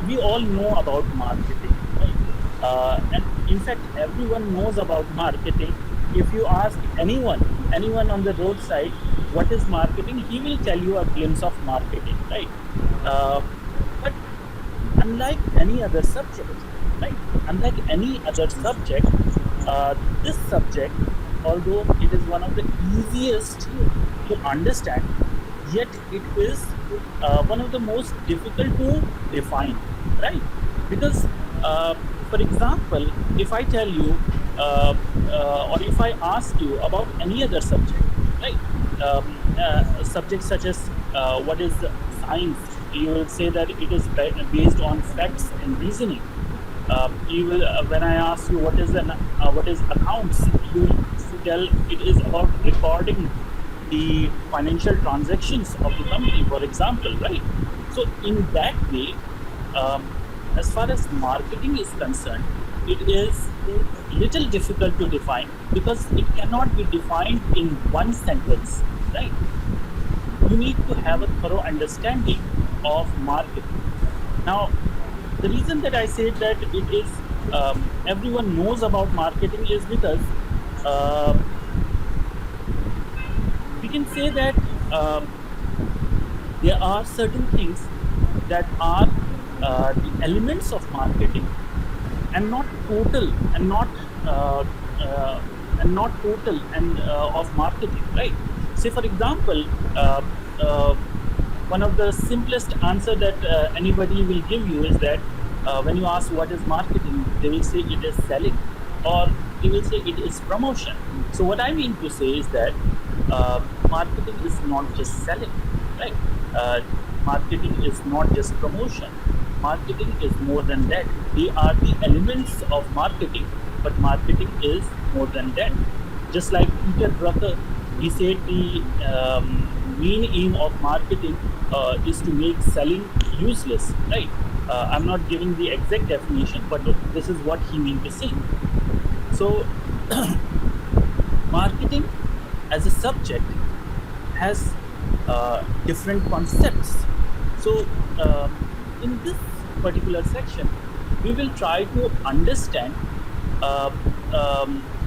we all know about marketing, right? And in fact, everyone knows about marketing. If you ask anyone on the roadside, what is marketing, he will tell you a glimpse of marketing, right? But unlike any other subject, right? Unlike any other subject, uh, this subject, although it is one of the easiest to understand, yet it is one of the most difficult to define, right? Because, uh, for example, if I tell you, or if I ask you about any other subject, right? Subjects such as what is science, you will say that it is based on facts and reasoning. You will, when I ask you what is accounts, you will tell it is about recording the financial transactions of the company, for example, right? So in that way, um, as far as marketing is concerned, it is little difficult to define because it cannot be defined in one sentence, right? You need to have a thorough understanding of marketing. Now, the reason that I said that it is everyone knows about marketing is because uh, we can say that um, there are certain things that are the elements of marketing and not total uh, uh, and not total and of marketing, right? Say for example, uh, uh, one of the simplest answer that anybody will give you is that when you ask what is marketing, they will say it is selling, or they will say it is promotion. So what I mean to say is that marketing is not just selling, right? uh, Marketing is not just promotion. Marketing is more than that. They are the elements of marketing, but marketing is more than that. Just like Peter Drucker, he said the main aim of marketing is to make selling useless, right? I'm not giving the exact definition, but this is what he meant to say. So, marketing as a subject has different concepts. So, in this particular section, we will try to understand uh,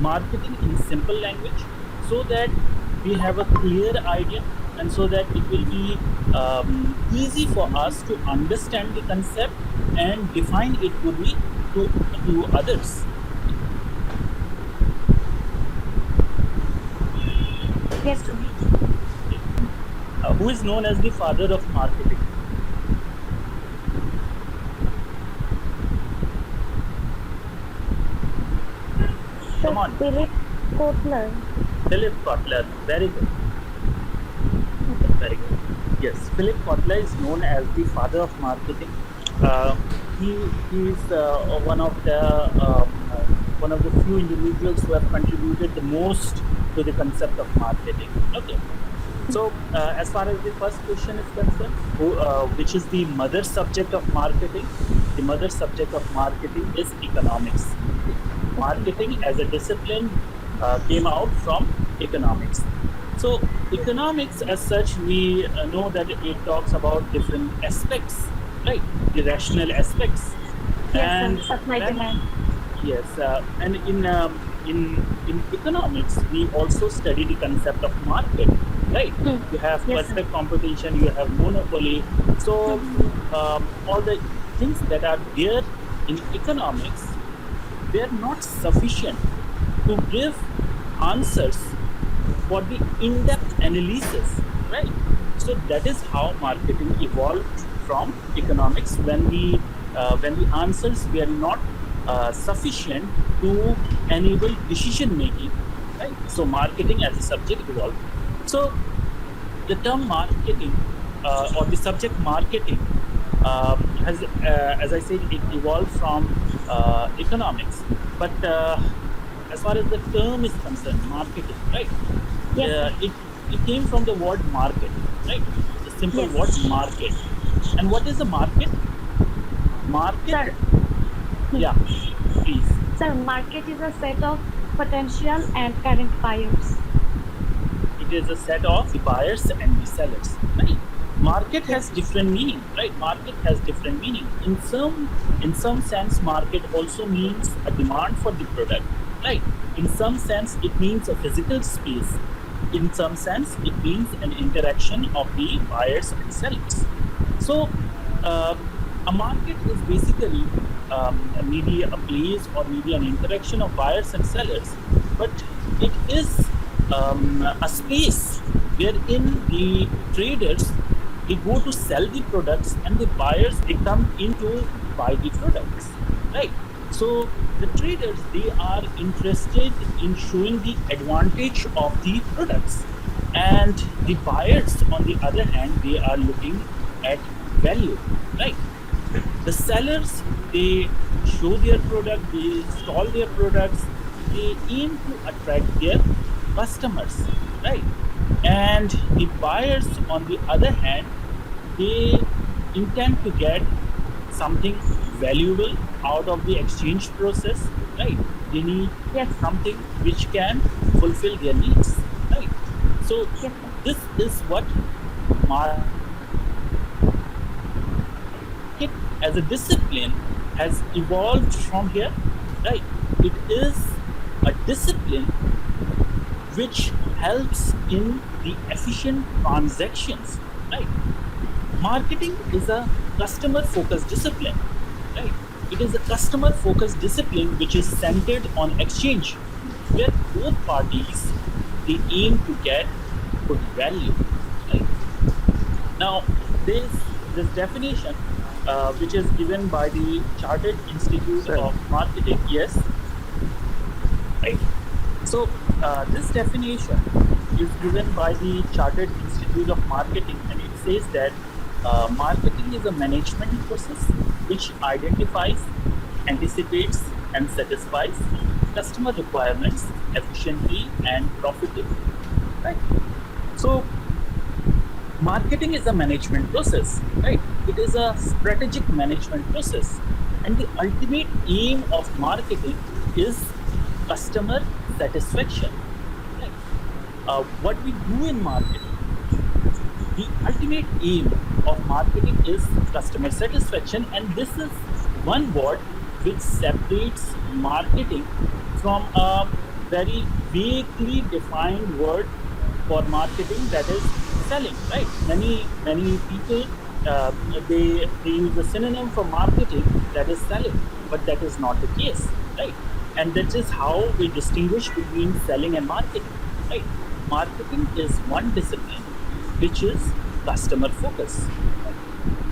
marketing in simple language so that we have a clear idea and so that it will be easy for us to understand the concept and define it to, to others. Yes, Sumit. Who is known as the father of marketing? Sir Come on, Philip Kotler. Philip Kotler. Very good. Okay. Very good. Yes, Philip Kotler is known as the father of marketing. Uh, he is one of the few individuals who have contributed the most to the concept of marketing. Okay. So, as far as the first question is concerned, which is the mother subject of marketing, the mother subject of marketing is economics. Okay. Marketing as a discipline came out from economics. So, economics as such, we know that it talks about different aspects, right? The rational aspects. Yes, sir. And Supply when demand. Yes, and in economics, we also study the concept of market, right? Hmm. You have Yes, sir. perfect competition, you have monopoly. So all the things that are there in economics, they are not sufficient to give answers for the in-depth analysis, right? So that is how marketing evolved from economics when the answers were not sufficient to enable decision making, right? So marketing as a subject evolved. So the term marketing or the subject marketing as I said, it evolved from economics. But as far as the term is concerned, marketing, right? Yes, sir. It came from the word market, right? The simple Yes. word market. And what is a market? Market, Sir. Hmm. yeah, please. Sir, market is a set of potential and current buyers. It is a set of the buyers and the sellers, right? market Yes. has different meaning, right? Market has different meaning. In some sense, market also means a demand for the product, right? In some sense, it means a physical space. In some sense, it means an interaction of the buyers and sellers. So, uh, a market is basically maybe a place or maybe an interaction of buyers and sellers, but it is a space wherein the traders, they go to sell the products and the buyers, they come in to buy the products, right? So the traders, they are interested in showing the advantage of the products, and the buyers on the other hand, they are looking at value, right? The sellers, they show their product, they stall their products, they aim to attract their customers, right? And the buyers on the other hand, they intend to get something valuable out of the exchange process, right? They need Yes. something which can fulfill their needs, right? So Yes, sir. this is what market as a discipline has evolved from here, right? It is a discipline which helps in the efficient transactions, right? Marketing is a customer focused discipline, right? It is a customer focused discipline which is centered on exchange, where both parties, they aim to get good value, right? Now, this definition, which is given by the Chartered Institute Sir, of Marketing, yes, right. So this definition is given by the Chartered Institute of Marketing, and it says that marketing is a management process which identifies, anticipates, and satisfies customer requirements efficiently and profitably. Right. So marketing is a management process, right? It is a strategic management process. And the ultimate aim of marketing is customer satisfaction. Right? What we do in marketing, the ultimate aim of marketing is customer satisfaction, and this is one word which separates marketing from a very vaguely defined word for marketing, that is selling, right? Many people, uh, they use a synonym for marketing, that is selling, but that is not the case, right? And that is how we distinguish between selling and marketing, right? Marketing is one discipline which is customer focus.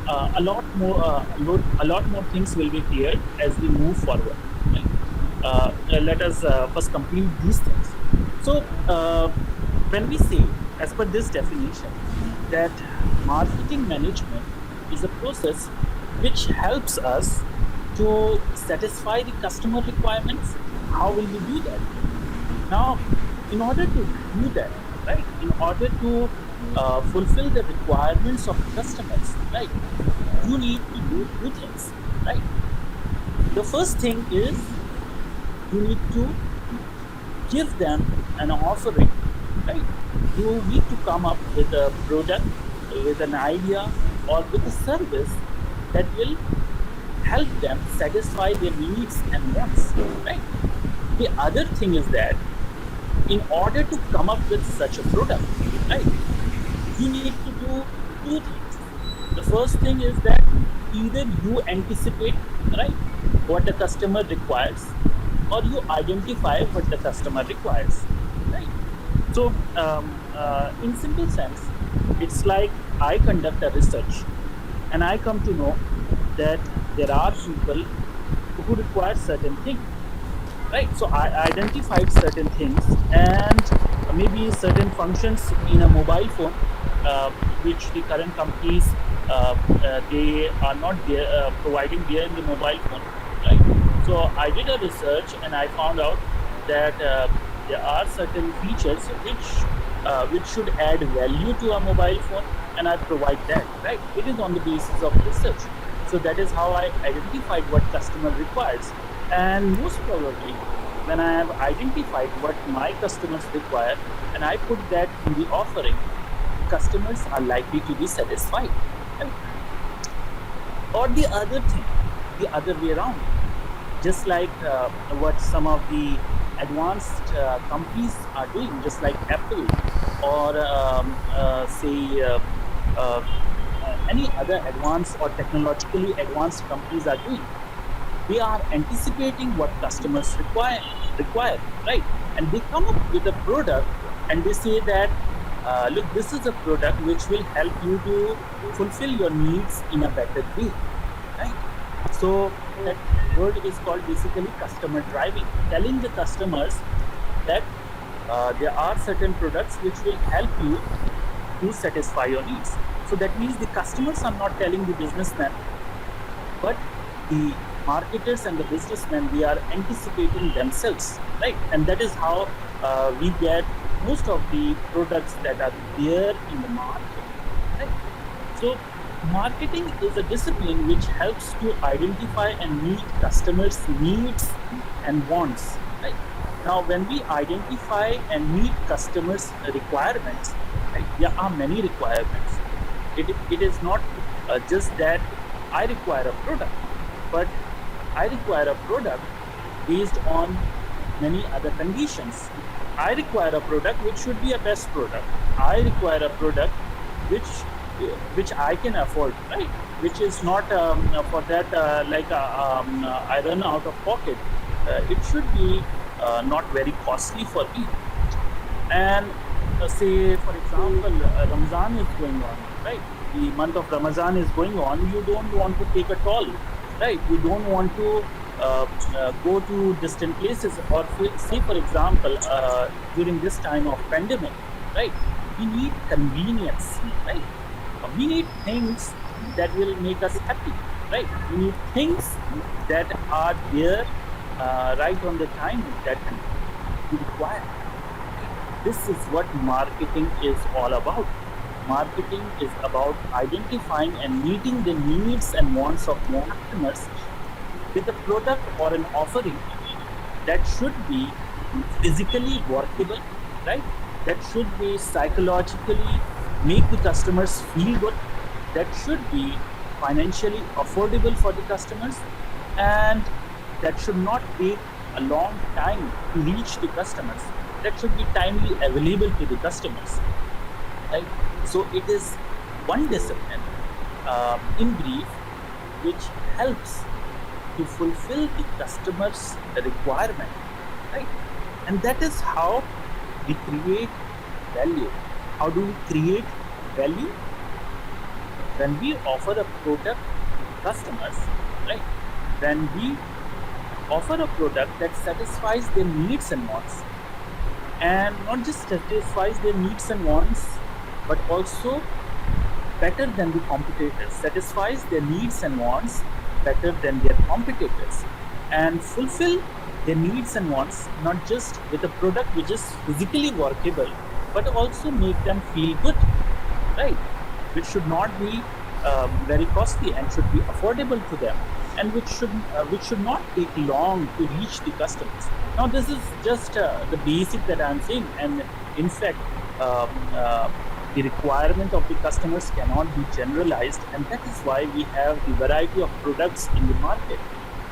A lot more things will be cleared as we move forward. Right? Let us first complete these things. So, when we say, as per this definition, that marketing management is a process which helps us to satisfy the customer requirements, how will we do that? Now, in order to do that, right, in order to fulfill the requirements of customers, right, you need to do two things, right? The first thing is you need to give them an offering, right? You need to come up with a product, with an idea, or with a service that will help them satisfy their needs and wants, right? The other thing is that in order to come up with such a product, right, you need to do two things. The first thing is that either you anticipate, right, what the customer requires, or you identify what the customer requires, right? So, in simple sense, it's like I conduct a research and I come to know that there are people who require certain things, right? So I identified certain things, and maybe certain functions in a mobile phone, which the current companies, they are not there, providing there in the mobile phone, right? So I did a research and I found out that there are certain features which should add value to a mobile phone, and I provide that, right? It is on the basis of research. So that is how I identified what customer requires. And most probably, when I have identified what my customers require and I put that in the offering, customers are likely to be satisfied. Right? Or the other thing, the other way around, just like what some of the advanced companies are doing, just like Apple or say uh, any other advanced or technologically advanced companies are doing. They are anticipating what customers require, right? And they come up with a product and they say that, look, this is a product which will help you to fulfill your needs in a better way, right? So that word is called basically customer driving, telling the customers that there are certain products which will help you to satisfy your needs. So that means the customers are not telling the businessman, but the marketers and the businessmen, they are anticipating themselves, right? And that is how we get most of the products that are there in the market, right? So marketing is a discipline which helps to identify and meet customers' needs and wants, right? Now, when we identify and meet customers' requirements, right, there are many requirements. It is not just that I require a product, but I require a product based on many other conditions. I require a product which should be a best product. I require a product which which I can afford, right? Which is not for that I run out of pocket. It should be not very costly for me. And say, for example, Ramzan is going on, right? The month of Ramadan is going on. You don't want to take a toll, right? You don't want to go to distant places, or say, for example, during this time of pandemic, right? We need convenience, right? We need things that will make us happy, right? We need things that are there right on the time that we require. This is what marketing is all about. Marketing is about identifying and meeting the needs and wants of customers with a product or an offering that should be physically workable, right? That should be psychologically make the customers feel good. That should be financially affordable for the customers, and that should not take a long time to reach the customers. That should be timely available to the customers, right? So it is one discipline, in brief, which helps to fulfill the customer's requirement, right? And that is how we create value. How do we create value? When we offer a product to customers, right? When we offer a product that satisfies their needs and wants, and not just satisfies their needs and wants, but also better than the competitors, satisfies their needs and wants better than their competitors, and fulfill their needs and wants not just with a product which is physically workable, but also make them feel good, right? Which should not be very costly and should be affordable to them, and which should not take long to reach the customers. Now, this is just the basic that I'm saying, and in fact, um, uh, the requirement of the customers cannot be generalized, and that is why we have the variety of products in the market,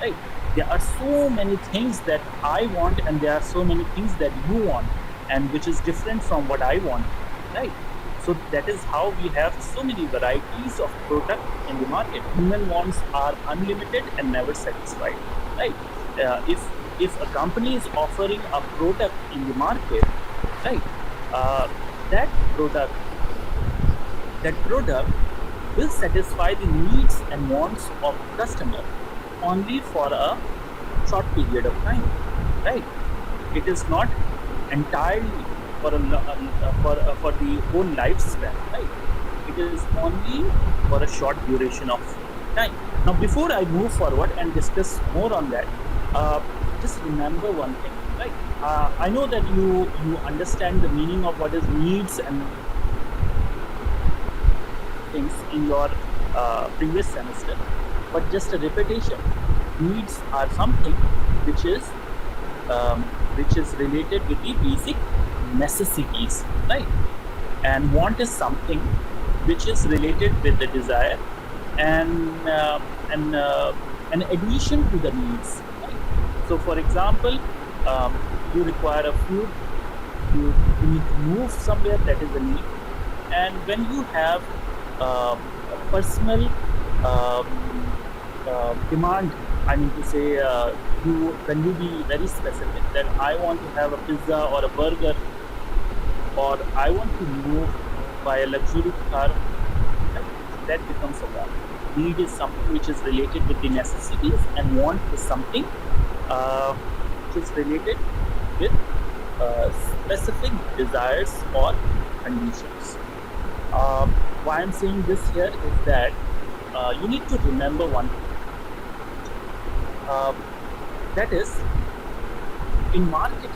right? There are so many things that I want, and there are so many things that you want, and which is different from what I want, right? So that is how we have so many varieties of product in the market. Human wants are unlimited and never satisfied, right? If a company is offering a product in the market, right, uh, that product that product will satisfy the needs and wants of the customer only for a short period of time, right? It is not entirely for for the whole lifespan, right? It is only for a short duration of time. Now, before I move forward and discuss more on that, just remember one thing, right? I know that you understand the meaning of what is needs and things in your previous semester, but just a repetition. Needs are something which is which is related with the basic necessities, right? and want is something which is related with the desire and an addition to the needs. Right? So, for example, you require a food, you need to move somewhere, that is a need. And when you have a personal um, demand, I mean to say, when you be very specific that I want to have a pizza or a burger, or I want to move by a luxury car, that becomes a want. Need is something which is related with the necessities, and want is something which is related with specific desires or conditions. Why I'm saying this here is that you need to remember one thing. Uh, that is, in marketing,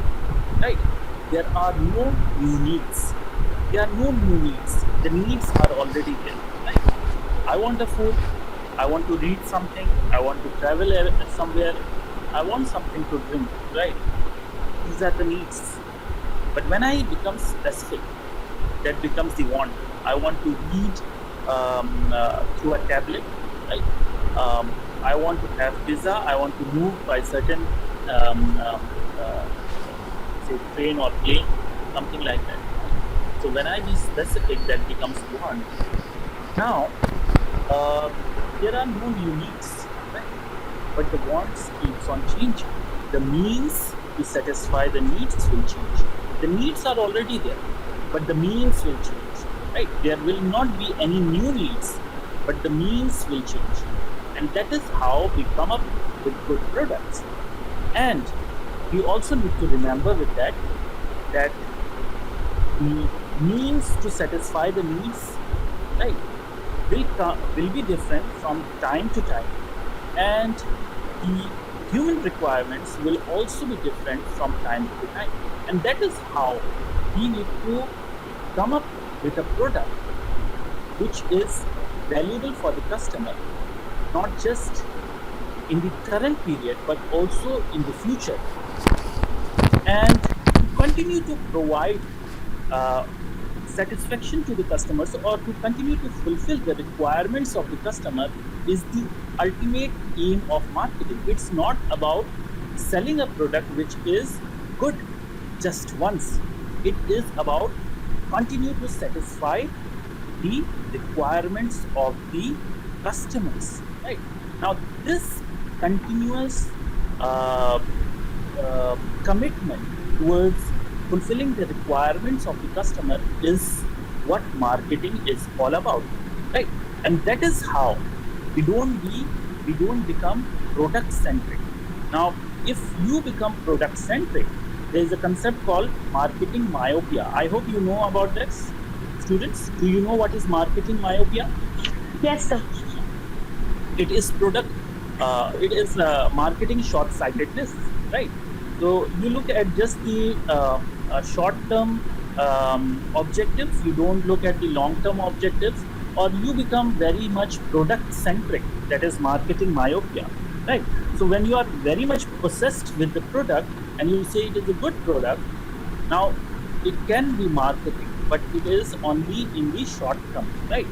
right? There are no new needs. There are no new needs. The needs are already there. Right? I want a food. I want to read something. I want to travel somewhere. I want something to drink. Right? These are the needs. But when I become specific, that becomes the want. I want to read through a tablet. Right? I want to have pizza. I want to move by certain um, um, uh, say train or plane, something like that. So when I be specific, that becomes want. Now uh, there are no new needs, right? But the wants keeps on changing. The means to satisfy the needs will change. The needs are already there, but the means will change. Right? There will not be any new needs, but the means will change, and that is how we come up with good products. And we also need to remember with that the means to satisfy the needs, right, will be different from time to time, and the human requirements will also be different from time to time, and that is how we need to come up with a product which is valuable for the customer, not just in the current period but also in the future. And to continue to provide uh, satisfaction to the customers, or to continue to fulfill the requirements of the customer, is the ultimate aim of marketing. It's not about selling a product which is good just once. It is about continue to satisfy the requirements of the customers. Right? Now, this continuous uh, commitment towards fulfilling the requirements of the customer is what marketing is all about, right? And that is how we don't become product centric. Now, if you become product centric, there is a concept called marketing myopia. I hope you know about this. Students, do you know what is marketing myopia? Yes, sir. It is marketing short-sightedness, right? So you look at just the short-term objectives, you don't look at the long-term objectives, or you become very much product-centric. That is marketing myopia, right? So when you are very much possessed with the product and you say it is a good product, now it can be marketing, but it is only in the short term, right?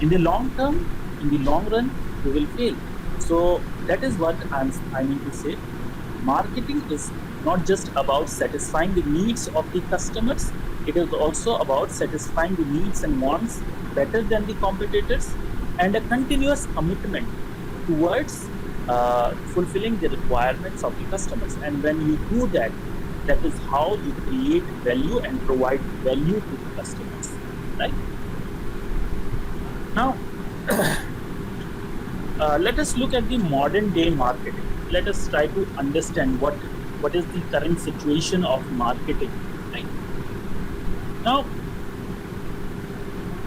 In the long term, in the long run, you will fail. So that is what I mean to say. Marketing is not just about satisfying the needs of the customers, it is also about satisfying the needs and wants better than the competitors, and a continuous commitment towards fulfilling the requirements of the customers. And when you do that, that is how you create value and provide value to the customers, right? Now, let us look at the modern day marketing. Let us try to understand what is the current situation of marketing, right? Now,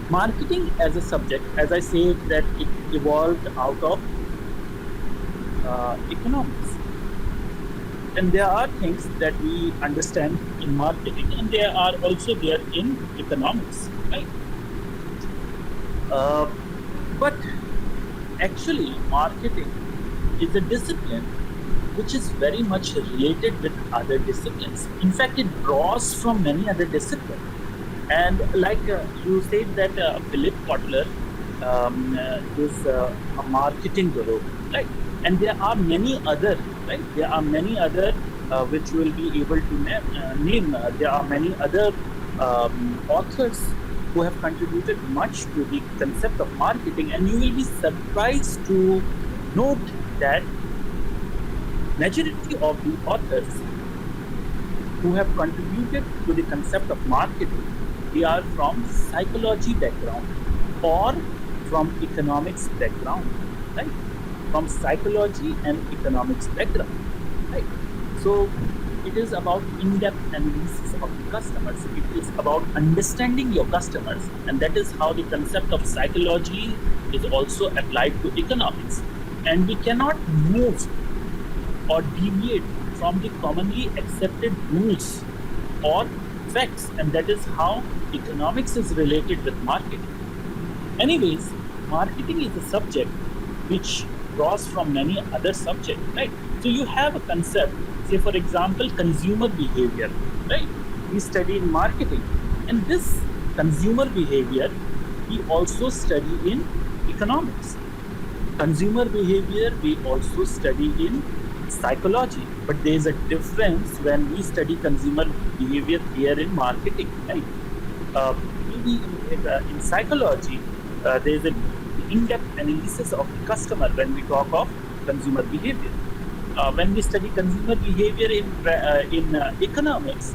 marketing as a subject, as I said, that it evolved out of economics. And there are things that we understand in marketing, and there are also there in economics, right? Uh, but actually, marketing is a discipline which is very much related with other disciplines. In fact, it draws from many other disciplines. And like you said that Philip Kotler is a marketing guru, right? And there are many other, right? There are many other which you will be able to name. There are many other authors who have contributed much to the concept of marketing, and you will be surprised to note that majority of the authors who have contributed to the concept of marketing, they are from psychology background or from economics background, right? From psychology and economics background, right? So it is about in-depth analysis of the customers. It is about understanding your customers, and that is how the concept of psychology is also applied to economics. And we cannot move or deviate from the commonly accepted rules or facts, and that is how economics is related with marketing. Anyways, marketing is a subject which draws from many other subjects, right? So you have a concept, say for example, consumer behavior, right? We study in marketing, and this consumer behavior we also study in economics. Consumer behavior we also study in psychology, but there is a difference when we study consumer behavior here in marketing, right? Maybe in psychology, there is an in-depth analysis of the customer when we talk of consumer behavior. When we study consumer behavior in economics,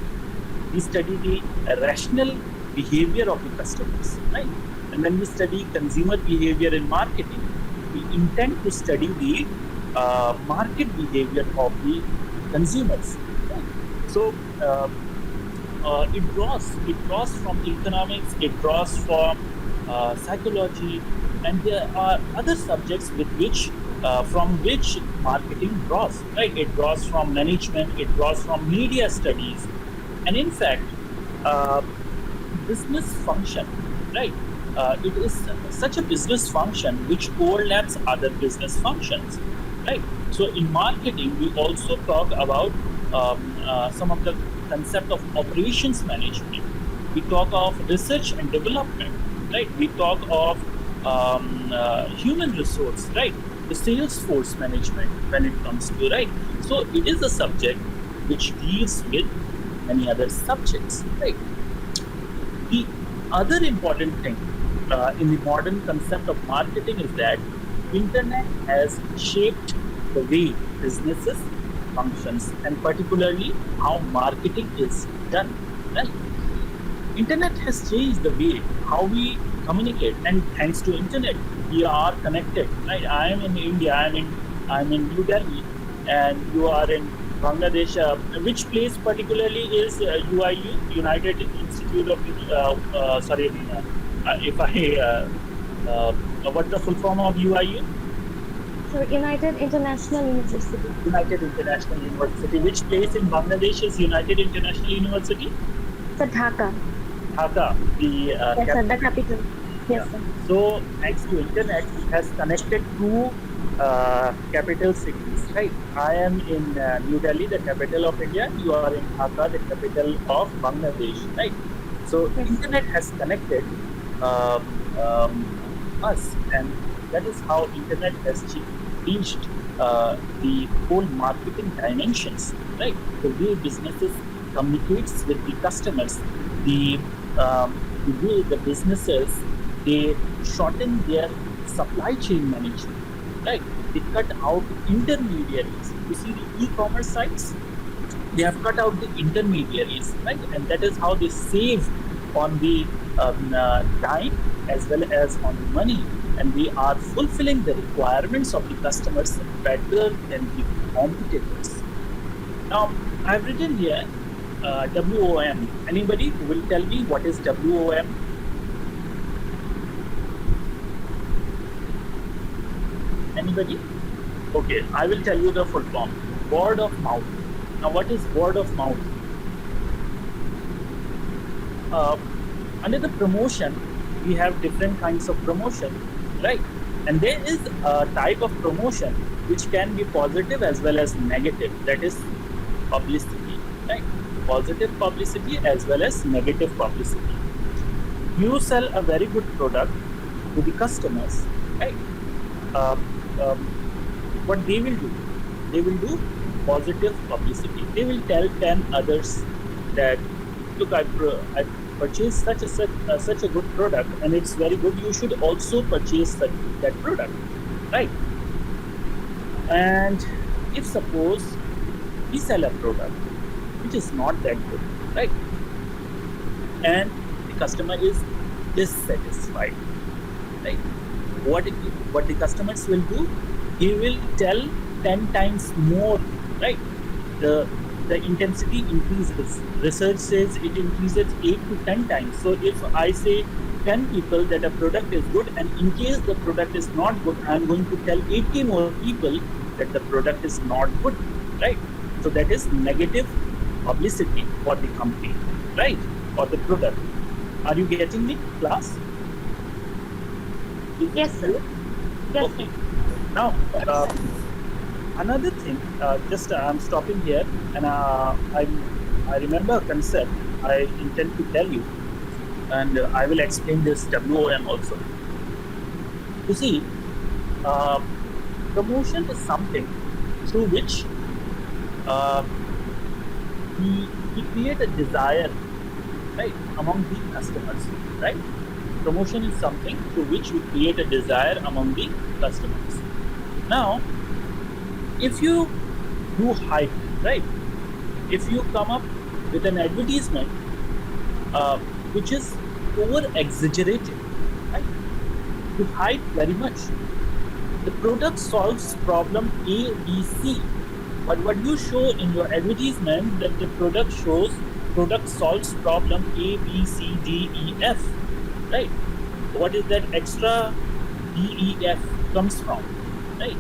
we study the rational behavior of the customers, right? And when we study consumer behavior in marketing, we intend to study the market behavior of the consumers. Right? So it draws from economics, it draws from psychology, and there are other subjects with which from which marketing draws. Right? It draws from management, it draws from media studies, and in fact, uh, business function. Right? It is such a business function which overlaps other business functions, right? So in marketing, we also talk about some of the concept of operations management. We talk of research and development, right? We talk of human resource, right? The sales force management when it comes to, right? So it is a subject which deals with many other subjects, right? The other important thing in the modern concept of marketing is that internet has shaped the way businesses functions, and particularly how marketing is done. Right? Internet has changed the way how we communicate, and thanks to internet, we are connected. Right? I am in India. I'm in New Delhi, and you are in Bangladesh. Which place particularly is UIU, United Institute of sorry, if I what's the full form of UIU? So United International University. United International University. Which place in Bangladesh is United International University? So Dhaka. Dhaka, the Yes, sir, the capital. Yes, sir. So thanks to internet, it has connected two capital cities, right? I am in New Delhi, the capital of India. You are in Dhaka, the capital of Bangladesh, right? So Yes. internet has connected um, us, and that is how internet has changed the whole marketing dimensions, right? The way businesses communicates with the customers, the um, the way the businesses they shorten their supply chain management, right? They cut out intermediaries. You see the e-commerce sites, they have cut out the intermediaries, right? And that is how they save on the time as well as on the money, and they are fulfilling the requirements of the customers better than the competitors. Now, I've written here WOM. Anybody who will tell me what is WOM? Anybody? Okay, I will tell you the full form. Word of mouth. Now, what is word of mouth? Uh, Under the promotion, we have different kinds of promotion, right? And there is a type of promotion which can be positive as well as negative. That is publicity, right? Positive publicity as well as negative publicity. you sell a very good product to the customers, right? Uh, um, what they will do? They will do positive publicity. They will tell 10 others that, look, I purchased such a good product and it's very good. You should also purchase that product, right? And if suppose we sell a product which is not that good, right? And the customer is dissatisfied, right? What the customers will do? He will tell 10 times more, right? The the intensity increases. Research says it increases 8 to 10 times. So if I say 10 people that a product is good, and in case the product is not good, I'm going to tell 80 more people that the product is not good, right? So that is negative publicity for the company, right? For the product. Are you getting me, class? Is Yes, it sir. clear? Yes, Okay. sir. Now, another thing, just I'm stopping here, and I remember a concept I intend to tell you, and I will explain this WOM also. You see, uh, promotion is something through which uh, we create a desire, right, among the customers, right? Promotion is something through which we create a desire among the customers. Now, if you do hype, right? If you come up with an advertisement which is over exaggerated, right? You hype very much. The product solves problem A, B, C. But what you show in your advertisement that the product solves problem A, B, C, D, E, F, right? What is that extra D, E, F comes from, right?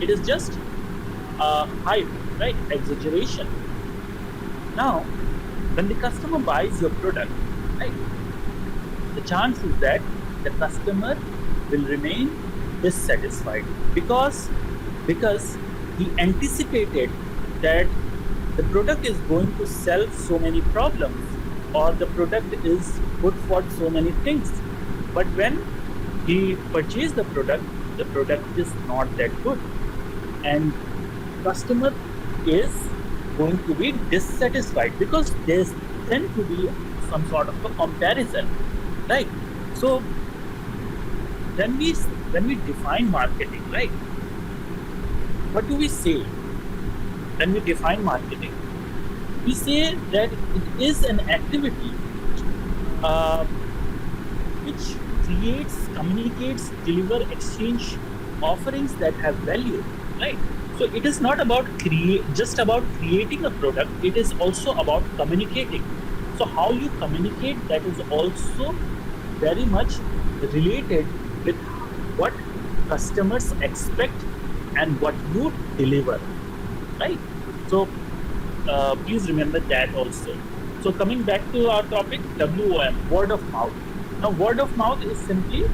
It is just hype, right? Exaggeration. Now, when the customer buys your product, right, the chance is that the customer will remain dissatisfied because he anticipated that the product is going to solve so many problems, or the product is good for so many things. But when he purchased the product is not that good, and customer is going to be dissatisfied because there's tend to be some sort of a comparison, right? So when we define marketing, right, what do we say when we define marketing? We say that it is an activity uh, which creates, communicates, deliver, exchange offerings that have value, right? So it is not about just about creating a product. It is also about communicating. So how you communicate, that is also very much related with what customers expect and what you deliver, right? So please remember that also. So coming back to our topic, WOM, word of mouth. Now, word of mouth is simply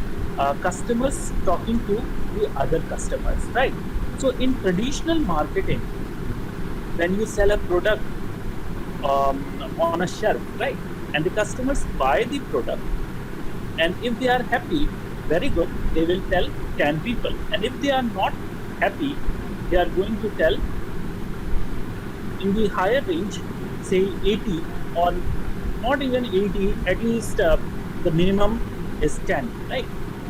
customers talking to the other customers, right? So in traditional marketing, when you sell a product on a shelf, right, and the customers buy the product, and if they are happy, very good, they will tell 10 people. And if they are not happy, they are going to tell in the higher range, say 80, or not even 80, at least the minimum is 10, right?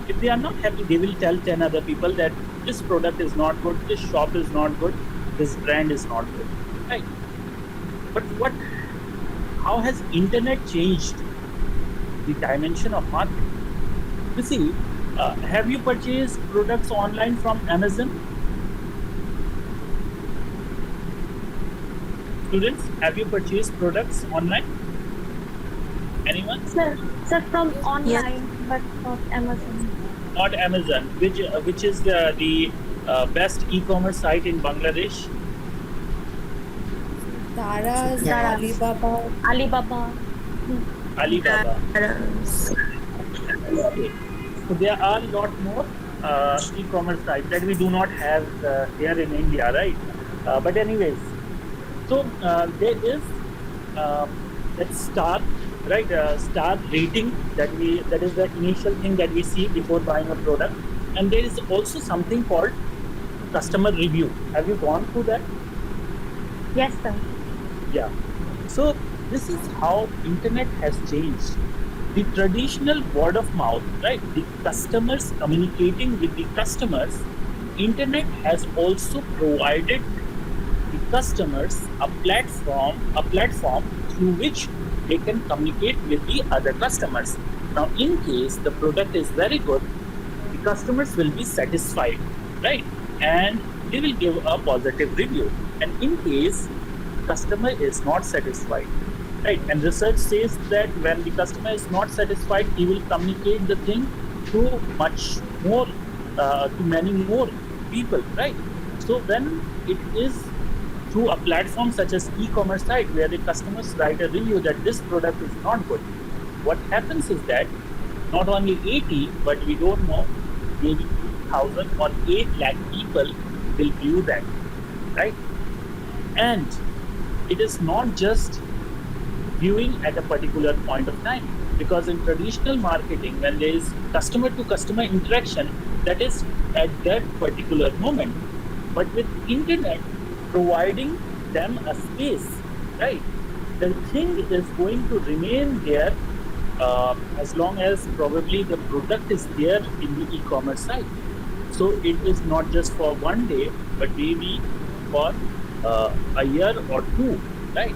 If they are not happy, they will tell 10 other people that this product is not good, this shop is not good, this brand is not good, right? But how has internet changed the dimension of marketing? You see, have you purchased products online from Amazon? Students, have you purchased products online? Anyone? Sir, from Yes. online, but not Amazon. Not Amazon. Which is the best e-commerce site in Bangladesh? Daraz, Daraz. Alibaba. Alibaba. Alibaba. Daraz. Okay. So there are a lot more e-commerce sites that we do not have here in India, right? But anyways, so there is let's start right? Star rating, that is the initial thing that we see before buying a product, and there is also something called customer review. Have you gone through that? Yes, sir. Yeah. So this is how internet has changed. The traditional word of mouth, right? The customers communicating with the customers. Internet has also provided the customers a platform through which they can communicate with the other customers. Now, in case the product is very good, the customers will be satisfied, right? And they will give a positive review. And in case customer is not satisfied, right? And research says that when the customer is not satisfied, he will communicate the thing to much more, to many more people, right? So when it is through a platform such as e-commerce site where the customers write a review that this product is not good, what happens is that not only 80, but we don't know, maybe 2,000 or 8 lakh people will view that, right? And it is not just viewing at a particular point of time, because in traditional marketing, when there is customer to customer interaction, that is at that particular moment. But with internet providing them a space, right, the thing is going to remain there as long as probably the product is there in the e-commerce site. So it is not just for one day, but maybe for a year or two, right?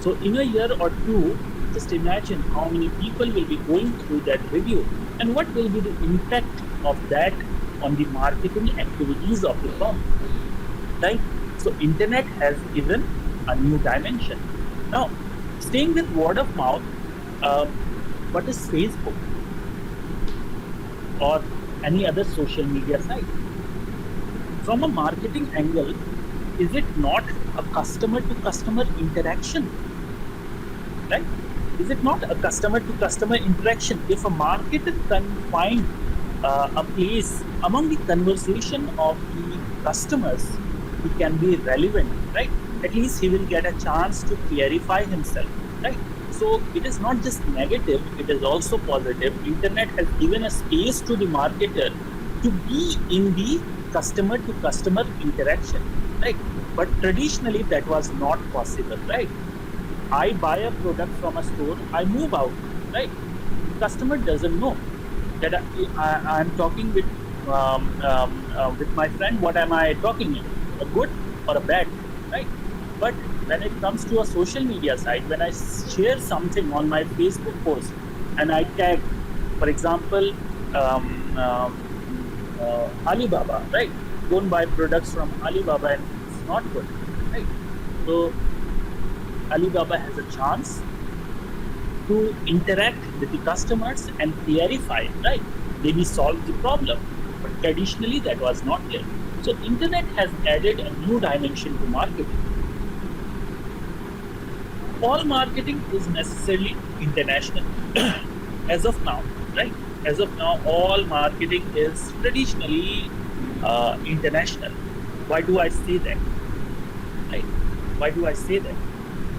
So in a year or two, just imagine how many people will be going through that review and what will be the impact of that on the marketing activities of the firm, right? So internet has given a new dimension. Now, staying with word of mouth, um, what is Facebook or any other social media site? From a marketing angle, is it not a customer to customer interaction, right? Is it not a customer to customer interaction? If a marketer can find a place among the conversation of the customers, he can be relevant, right? At least he will get a chance to clarify himself, right? So it is not just negative, it is also positive. Internet has given a space to the marketer to be in the customer to customer interaction, right? But traditionally that was not possible, right? I buy a product from a store, I move out, right? Customer doesn't know that I'm talking with my friend. What am I talking in? A good or a bad, right? But when it comes to a social media site, when I share something on my Facebook post and I tag, for example, Alibaba, right? Don't buy products from Alibaba and it's not good, right? So Alibaba has a chance to interact with the customers and clarify, right? Maybe solve the problem. But traditionally that was not there. So internet has added a new dimension to marketing. All marketing is necessarily international as of now, right? As of now, all marketing is traditionally international. Why do I say that? Right? Why do I say that?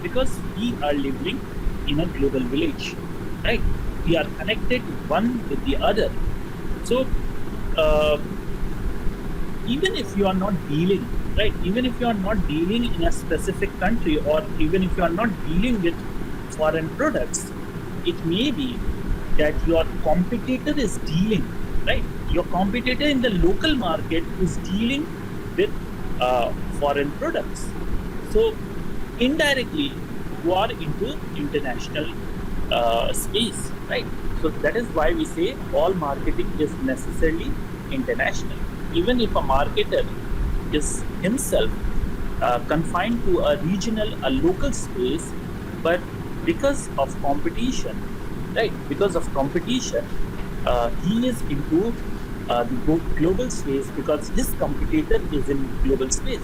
Because we are living in a global village, right? We are connected one with the other. So uh, even if you are not dealing, right? Even if you are not dealing in a specific country, or even if you are not dealing with foreign products, it may be that your competitor is dealing, right? Your competitor in the local market is dealing with foreign products. So indirectly, you are into international space, right? So that is why we say all marketing is necessarily international. Even if a marketer is himself confined to a regional, a local space, but because of competition, right? Because of competition, he is into the global space because his competitor is in global space,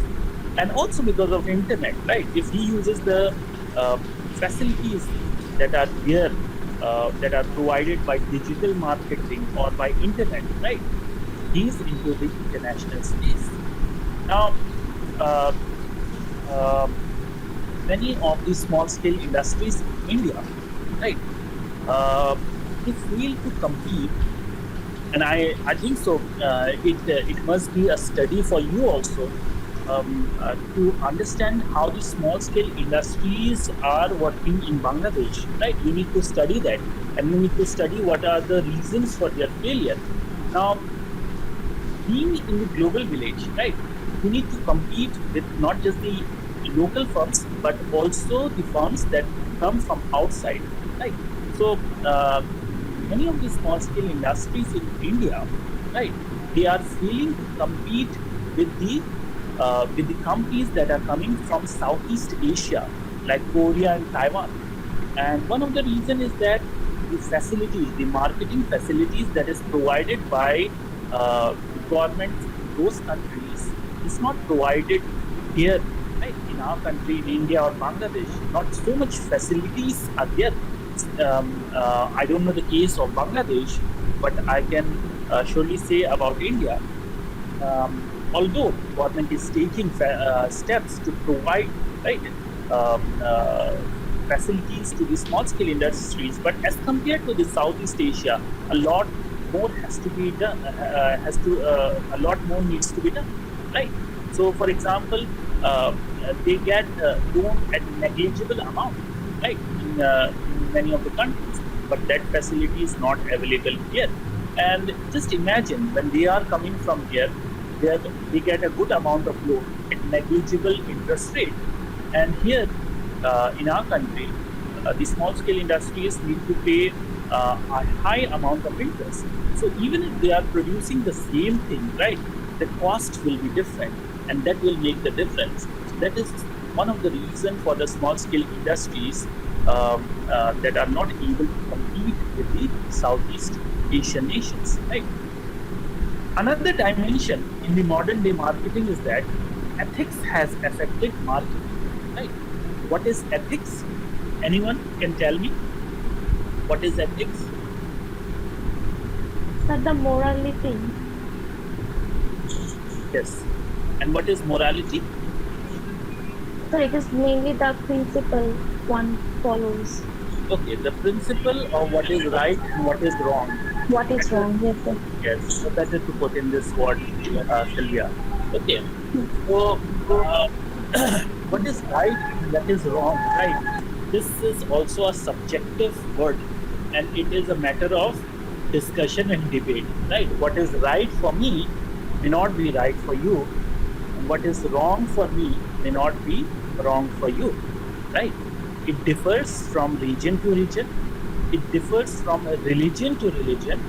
and also because of internet, right? If he uses the uh, facilities that are there, that are provided by digital marketing or by internet, right? He's into the international space. Now, uh, uh, many of these small scale industries in India, right? Uh, they fail to compete, and I think so. It must be a study for you also, to understand how the small scale industries are working in Bangladesh, right? You need to study that, and you need to study what are the reasons for their failure. Now, being in the global village, right? You need to compete with not just the local firms, but also the firms that come from outside, right? So many of the small scale industries in India, right? They are failing to compete with the companies that are coming from Southeast Asia, like Korea and Taiwan. And one of the reason is that the facilities, the marketing facilities that is provided by the governments in those countries is not provided here, right? In our country, in India or Bangladesh, not so much facilities are there. I don't know the case of Bangladesh, but I can surely say about India. Although government is taking steps to provide, right, um, uh, facilities to the small scale industries, but as compared to the Southeast Asia, a lot more has to be done. A lot more needs to be done, right? So, for example, they get loan at negligible amount, right, in many of the countries, but that facility is not available here. And just imagine when they are coming from here, they get a good amount of loan at negligible interest rate. And here in our country, the small scale industries need to pay a high amount of interest. So even if they are producing the same thing, right, the cost will be different, and that will make the difference. So that is one of the reasons for the small scale industries that are not able to compete with the Southeast Asian nations, right? Another dimension in the modern day marketing is that ethics has affected marketing, right? What is ethics? Anyone can tell me what is ethics? So the morality. Yes. And what is morality? So it is mainly the principle one follows. Okay, the principle of what is right and what is wrong. What is wrong? Yes, sir. Yes, so better to put in this word, Sylvia. Okay, so what is right and what is wrong, right? This is also a subjective word, and it is a matter of discussion and debate, right? What is right for me may not be right for you, and what is wrong for me may not be wrong for you, right? It differs from region to region, it differs from religion to religion,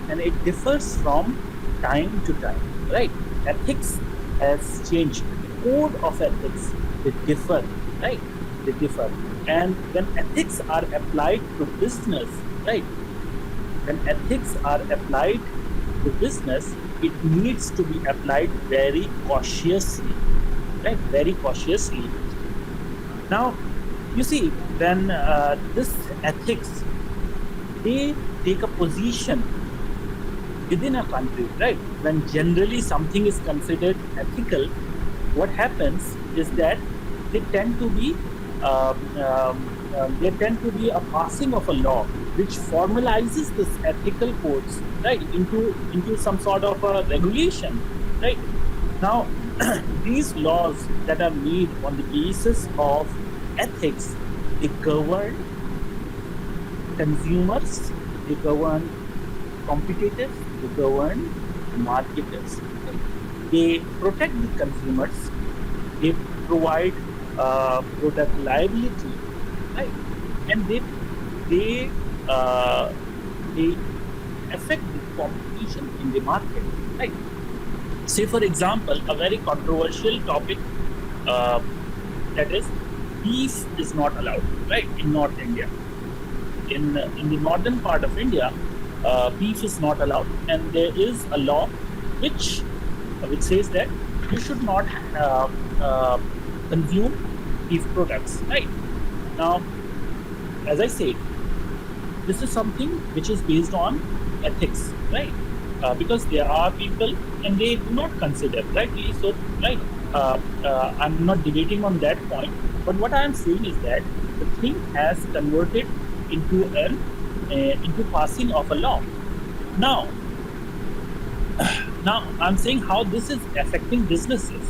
and it differs from time to time, right? Ethics has changed. Code of ethics, they differ, right? They differ. And when ethics are applied to business, right? When ethics are applied to business, it needs to be applied very cautiously, right? Very cautiously. Now, you see, when this ethics, they take a position within a country, right? When generally something is considered ethical, what happens is that they tend to be a passing of a law which formalizes this ethical codes, right, into some sort of a regulation, right? Now, these laws that are made on the basis of ethics, they govern consumers, they govern competitors, they govern marketers. They protect the consumers, they provide product liability, right? And they uh, they affect the competition in the market, right? Say, for example, a very controversial topic, uh, that is, beef is not allowed, right, in North India. In the northern part of India, beef is not allowed, and there is a law which says that you should not uh, uh, consume beef products. Right now, as I said, this is something which is based on ethics, right? Because there are people and they do not consider, rightly so, right? I'm not debating on that point, but what I am saying is that the thing has converted into passing of a law. Now, now I'm saying how this is affecting businesses.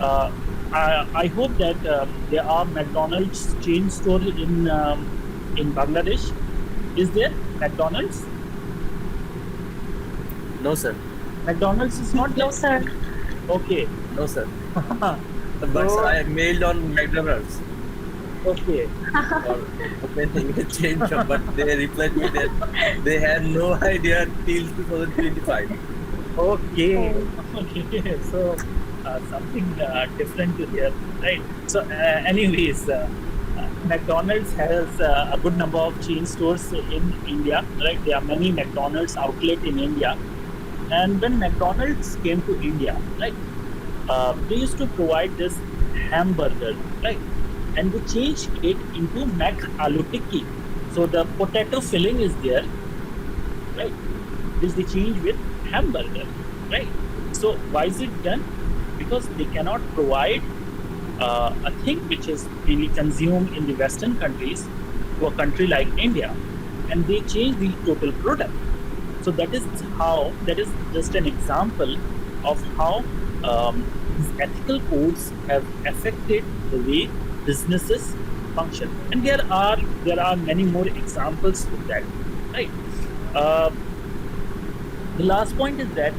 Uh, I hope that there are McDonald's chain store in Bangladesh. Is there McDonald's? No, sir. McDonald's is not No, there. sir. Okay. No, sir. But So- sir, I mailed on McDonald's Okay. for opening a chain shop, but they replied me that they had no idea till 2025. Okay. Oh. Okay. So something different to hear, right? So, anyways, McDonald's has a good number of chain stores in India, right? There are many McDonald's outlet in India, and when McDonald's came to India, right, they used to provide this hamburger, right, and they changed it into Mac Aloo Tikki. So the potato filling is there, right? This they change with hamburger, right? So why is it done? Because they cannot provide a thing which is mainly consumed in the Western countries to a country like India, and they change the total product. So that is just an example of how these ethical codes have affected the way businesses function, and there are many more examples to that, right? Uh, the last point is that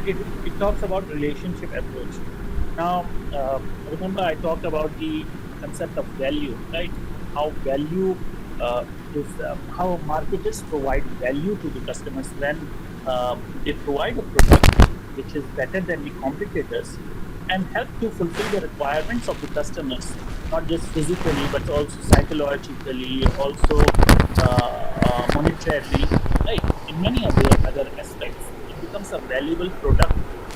it talks about relationship approach. Now, remember I talked about the concept of value, right? How value is how marketers provide value to the customers when they provide a product which is better than the competitors and help to fulfill the requirements of the customers, not just physically but also psychologically, also monetarily, right? In many other aspects, it becomes a valuable product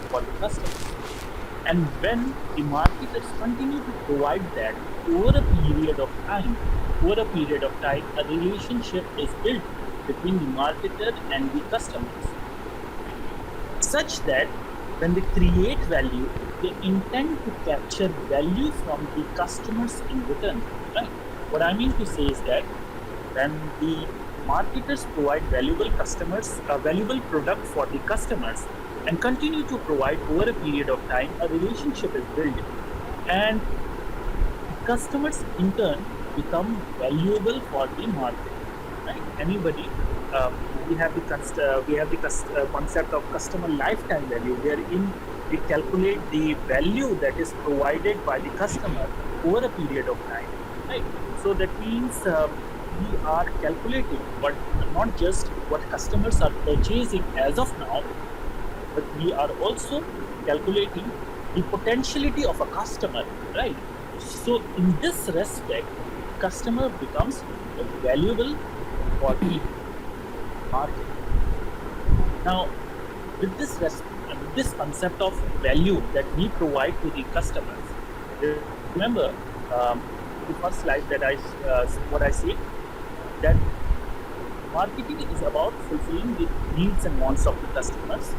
for the customers. And when the marketers continue to provide that over a period of time, a relationship is built between the marketer and the customers, such that when they create value, they intend to capture value from the customers in return. Right? What I mean to say is that when the marketers provide valuable product for the customers, and continue to provide over a period of time, a relationship is built, and customers in turn become valuable for the market. Right? Anybody? We have the concept of customer lifetime value, wherein we calculate the value that is provided by the customer over a period of time. Right? So that means we are calculating what not just what customers are purchasing as of now, but we are also calculating the potentiality of a customer, right? So in this respect, customer becomes valuable for the market. Now, with this concept of value that we provide to the customers, remember the first slide that what I said, that marketing is about fulfilling the needs and wants of the customers,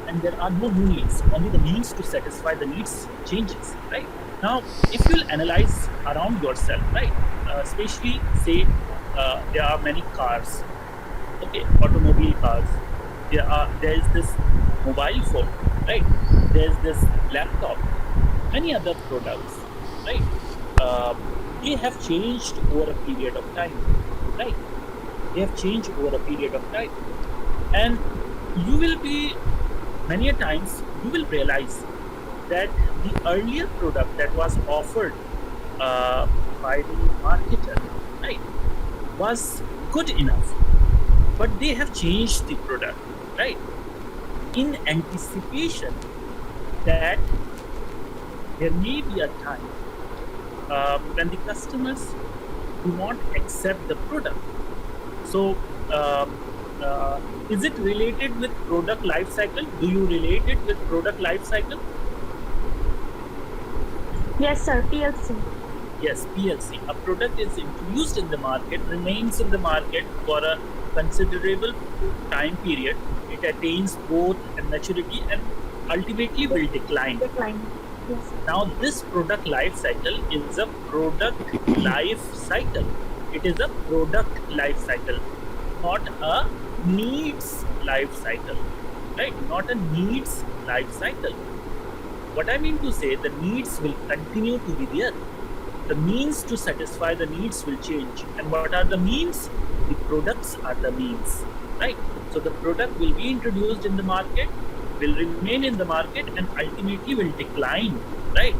and there are no new needs, only the means to satisfy the needs changes, right? Now, if you'll analyze around yourself, right, especially say there are many cars, okay, automobile cars, there is this mobile phone, right? There's this laptop, many other products, right? Uh, they have changed over a period of time, right? They have changed over a period of time, and you will be many a times you will realize that the earlier product that was offered uh, by the marketer, right, was good enough, but they have changed the product, right, in anticipation that there may be a time when the customers do not accept the product. So, is it related with product life cycle? Do you relate it with product life cycle? Yes, sir. PLC. Yes, PLC. A product is introduced in the market, remains in the market for a considerable time period. It attains both maturity and ultimately will decline. Decline. Yes, sir. Now, this product life cycle is a product life cycle. It is a product life cycle, not a needs life cycle, right? Not a needs life cycle. What I mean to say, the needs will continue to be there. The means to satisfy the needs will change. And what are the means? The products are the means, right? So the product will be introduced in the market, will remain in the market, and ultimately will decline, right?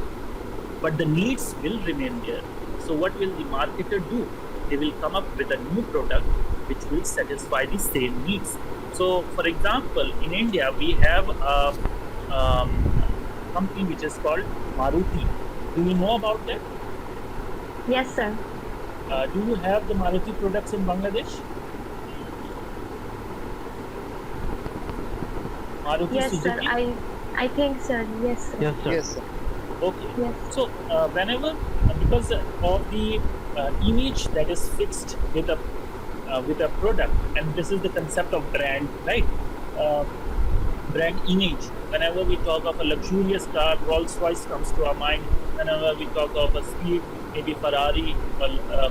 But the needs will remain there. So what will the marketer do? They will come up with a new product which will satisfy the same needs. So, for example, in India we have a company which is called Maruti. Do you know about that? Yes, sir. Do you have the Maruti products in Bangladesh? Maruti Yes, sir. Suzuki? I think, sir. Yes, sir. Yes, sir. Yes, sir. Okay. Yes. So whenever, because of the image that is fixed with a product, and this is the concept of brand, right? Uh, Brand image. Whenever we talk of a luxurious car, Rolls Royce comes to our mind. Whenever we talk of a speed, maybe Ferrari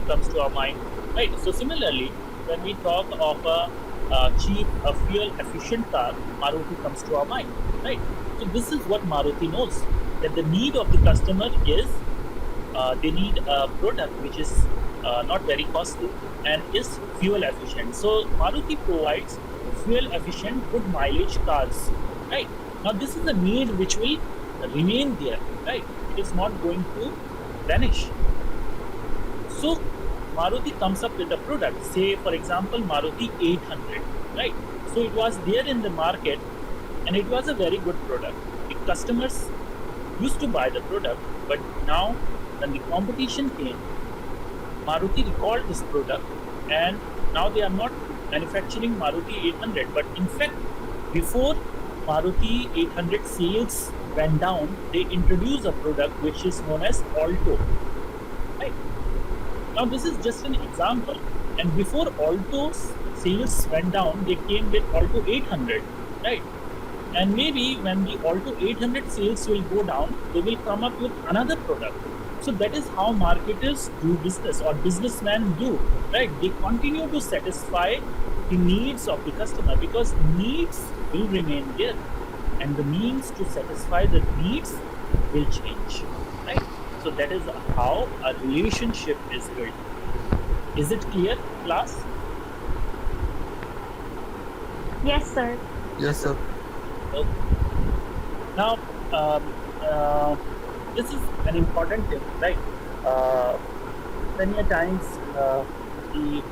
comes to our mind, right? So similarly, when we talk of a cheap, a fuel-efficient car, Maruti comes to our mind, right? So this is what Maruti knows, that the need of the customer is they need a product which is not very costly and is fuel efficient. So Maruti provides fuel efficient, good mileage cars, right? Now this is a need which will remain there, right? It is not going to vanish. So Maruti comes up with a product, say for example Maruti 800, right? So it was there in the market and it was a very good product. The customers used to buy the product, but now when the competition came, Maruti recalled this product and now they are not manufacturing Maruti 800. But in fact, before Maruti 800 sales went down, they introduced a product which is known as Alto. Right? Now this is just an example. And before Alto's sales went down, they came with Alto 800. Right? And maybe when the Alto 800 sales will go down, they will come up with another product. So that is how marketers do business or businessmen do, right? They continue to satisfy the needs of the customer because needs will remain there and the means to satisfy the needs will change, right? So that is how a relationship is built. Is it clear, class? Yes, sir. Yes, sir. Okay. Now, this is an important thing, right? Many a times we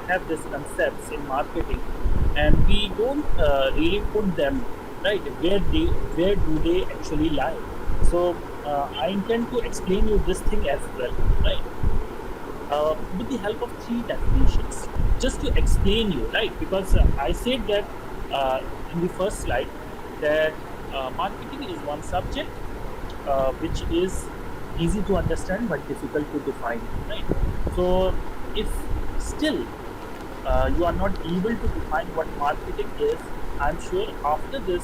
have these concepts in marketing, and we don't really put them right where do they actually lie. So I intend to explain you this thing as well, right? With the help of three definitions, just to explain you, right? Because I said that in the first slide that marketing is one subject which is easy to understand but difficult to define, right? So if still you are not able to define what marketing is, I'm sure after this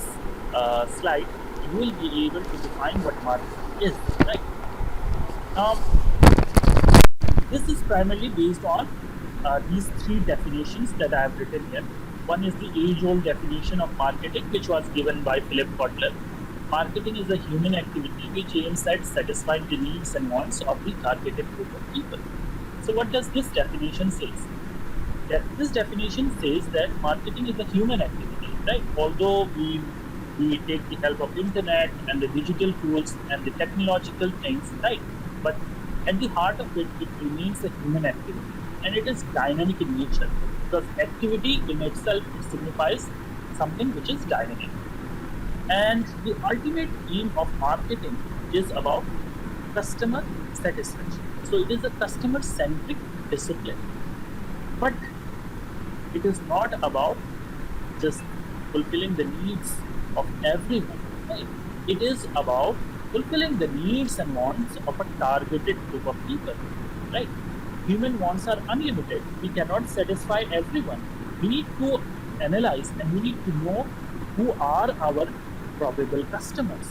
slide you will be able to define what marketing is, right? Now this is primarily based on these three definitions that I have written here. One is the age-old definition of marketing, which was given by Philip Kotler. Marketing is a human activity which aims at satisfying the needs and wants of the targeted group of people. So what does this definition say? This definition says that marketing is a human activity, right? Although we take the help of internet and the digital tools and the technological things, right? But at the heart of it, it remains a human activity and it is dynamic in nature because activity in itself signifies something which is dynamic. And the ultimate aim of marketing is about customer satisfaction. So it is a customer centric discipline. But it is not about just fulfilling the needs of everyone, right? It is about fulfilling the needs and wants of a targeted group of people, right? Human wants are unlimited. We cannot satisfy everyone. We need to analyze and we need to know who are our probable customers.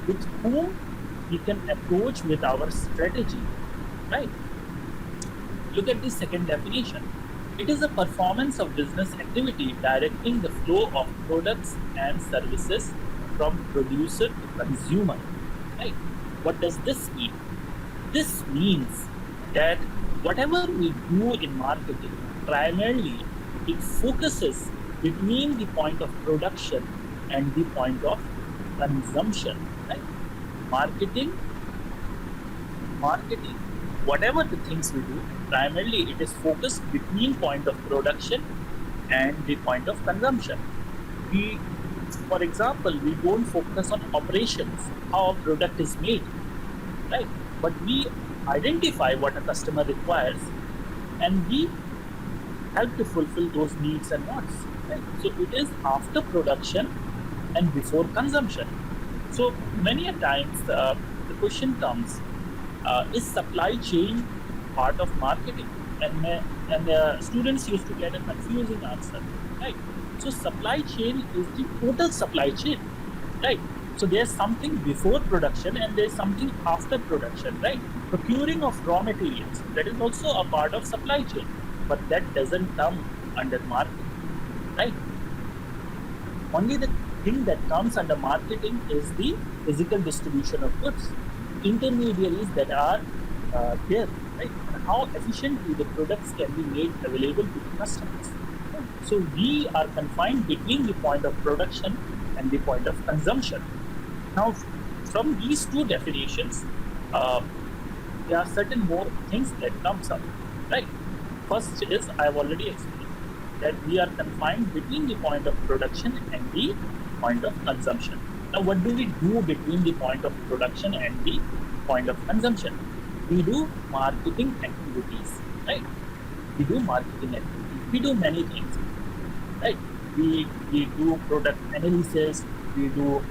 with whom we can approach with our strategy, right? Look at the second definition. It is a performance of business activity directing the flow of products and services from producer to consumer. Right? What does this mean? This means that whatever we do in marketing, primarily it focuses between the point of production and the point of consumption. Right? Marketing marketing, whatever the things we do, primarily it is focused between point of production and the point of consumption. We, for example, we don't focus on operations, how a product is made, right? But we identify what a customer requires and we help to fulfill those needs and wants. Right? So it is after production and before consumption. So many a times the question comes, is supply chain part of marketing? And students used to get a confusing answer, right? So supply chain is the total supply chain, right? So there's something before production and there's something after production, right? Procuring of raw materials, that is also a part of supply chain, but that doesn't come under marketing, right? Only the thing that comes under marketing is the physical distribution of goods, intermediaries that are there, right? And how efficiently the products can be made available to the customers. So we are confined between the point of production and the point of consumption. Now, from these two definitions, there are certain more things that comes up, right? First is, I have already explained that we are confined between the point of production and the point of consumption. Now, what do we do between the point of production and the point of consumption? We do marketing activities, right? We do marketing activities. We do many things, right? We do product analysis, we do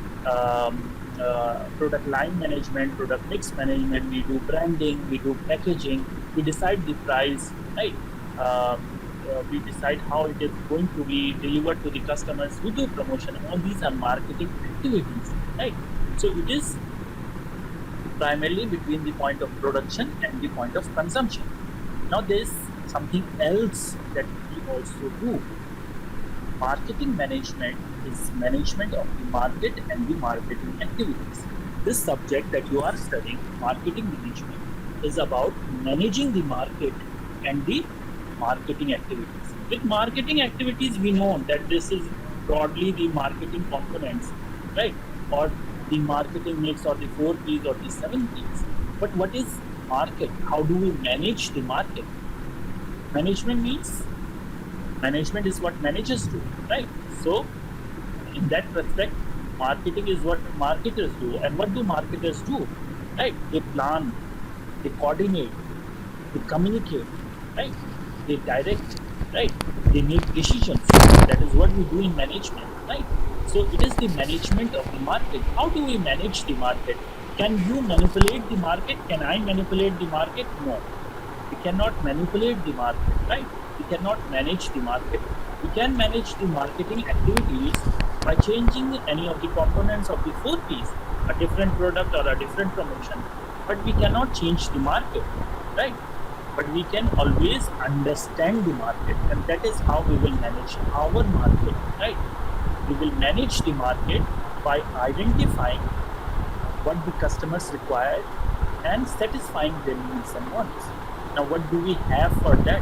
product line management, product mix management, we do branding, we do packaging, we decide the price, right? We decide how it is going to be delivered to the customers, we do promotion. All these are marketing activities, right? So it is primarily between the point of production and the point of consumption. Now there is something else that we also do. Marketing management is management of the market and the marketing activities. This subject that you are studying, marketing management, is about managing the market and the marketing activities. With marketing activities, we know that this is broadly the marketing components, right? Or the marketing mix, or the 4 P's, or the 7 P's. But what is market? How do we manage the market? Management is what managers do, right? So in that respect, marketing is what marketers do. And what do marketers do? Right? They plan, they coordinate, they communicate, right? They direct, right? They make decisions. That is what we do in management, right? So it is the management of the market. How do we manage the market? Can you manipulate the market? Can I manipulate the market? No. We cannot manipulate the market, right? We cannot manage the market. We can manage the marketing activities by changing any of the components of the 4 Ps, a different product or a different promotion. But we cannot change the market, right? But we can always understand the market, and that is how we will manage our market, right? We will manage the market by identifying what the customers require and satisfying their needs and wants. Now, what do we have for that?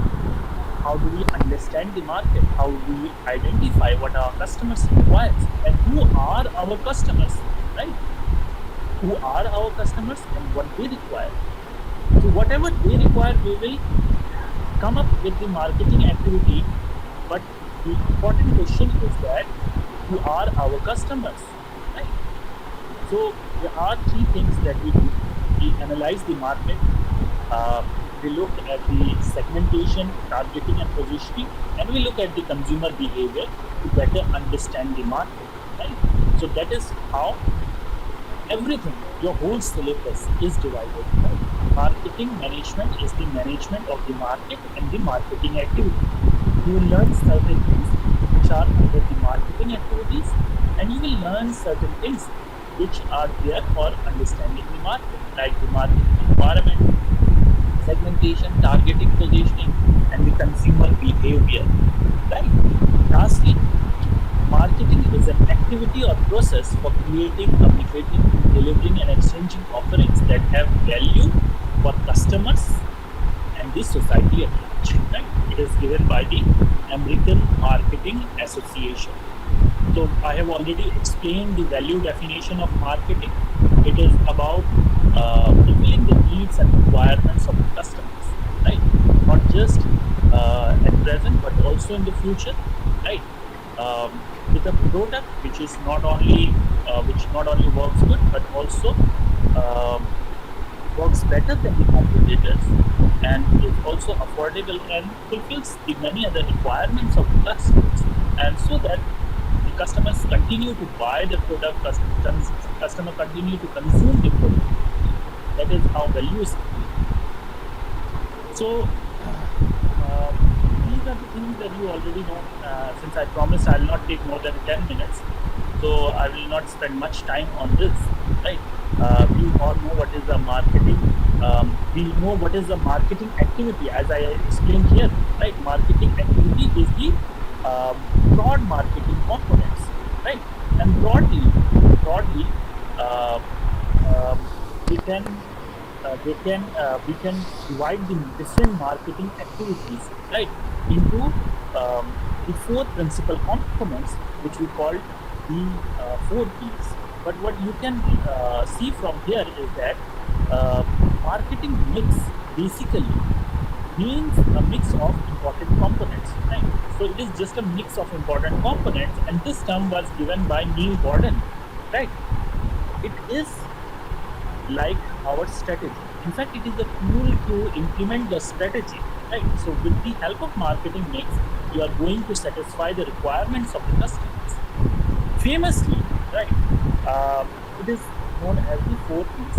How do we understand the market? How do we identify what our customers require? And who are our customers, right? Who are our customers and what they require? So whatever they require, we will come up with the marketing activity. But the important question is that who are our customers, right? So there are 3 things that we do. We analyze the market. We look at the segmentation, targeting, and positioning, and we look at the consumer behavior to better understand the market, right? So that is how everything, your whole syllabus is divided, right? Marketing management is the management of the market and the marketing activity. You will learn certain things which are under the marketing activities, and you will learn certain things which are there for understanding the market, like the market environment, segmentation, targeting, positioning, and the consumer behavior. Right. Lastly, marketing is an activity or process for creating, communicating, delivering, and exchanging offerings that have value for customers and the society at large. Right? It is given by the American Marketing Association. So I have already explained the value definition of marketing. It is about fulfilling the needs and requirements of the customers, right? Not just at present, but also in the future, right? With a product which not only works good, but also um, works better than the competitors, and is also affordable and fulfills the many other requirements of the customers, and so that the customers continue to buy the product, customer continue to consume the product. That is how value is created. So these are the things that you already know. Since I promised I'll not take more than 10 minutes, so I will not spend much time on this, right? We all know what is the marketing. We know what is the marketing activity, as I explained here, right? Marketing activity is the broad marketing components, right? And broadly, uh, we can we can divide the different marketing activities, right, into the four principal components, which we call the four P's. But what you can see from here is that uh, marketing mix basically means a mix of important components, right? So it is just a mix of important components, and this term was given by Neil Gordon, right? It is like our strategy. In fact, it is a tool to implement the strategy, right? So with the help of marketing mix, you are going to satisfy the requirements of the customers. Famously, right? It is known as the four P's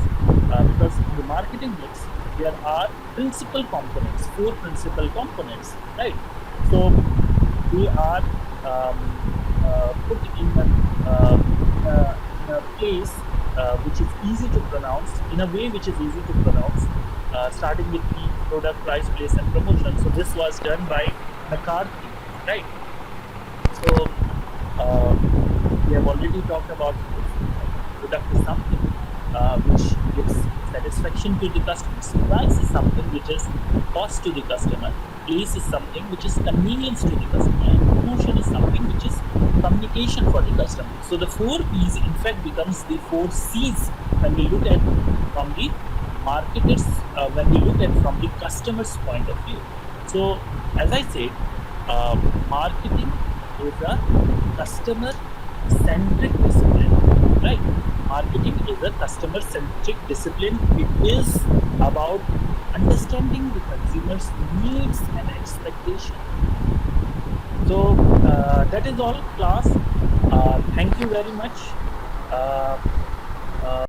because in the marketing mix there are principal components, four principal components, right? So they are put in a place which is easy to pronounce, in a way which is easy to pronounce, starting with the product, price, place, and promotion. So this was done by McCarthy, right? So we have already talked about this. Product is something which gives satisfaction to the customers. Price is something which is cost to the customer. Place is something which is convenience to the customer. And promotion is something which is communication for the customer. So the four P's in fact becomes the four C's when we look at from the marketers, when we look at from the customer's point of view. So as I said, marketing is a customer centric discipline, right? Marketing is a customer centric discipline. It is about understanding the consumer's needs and expectations. So that is all, class. Thank you very much. Uh,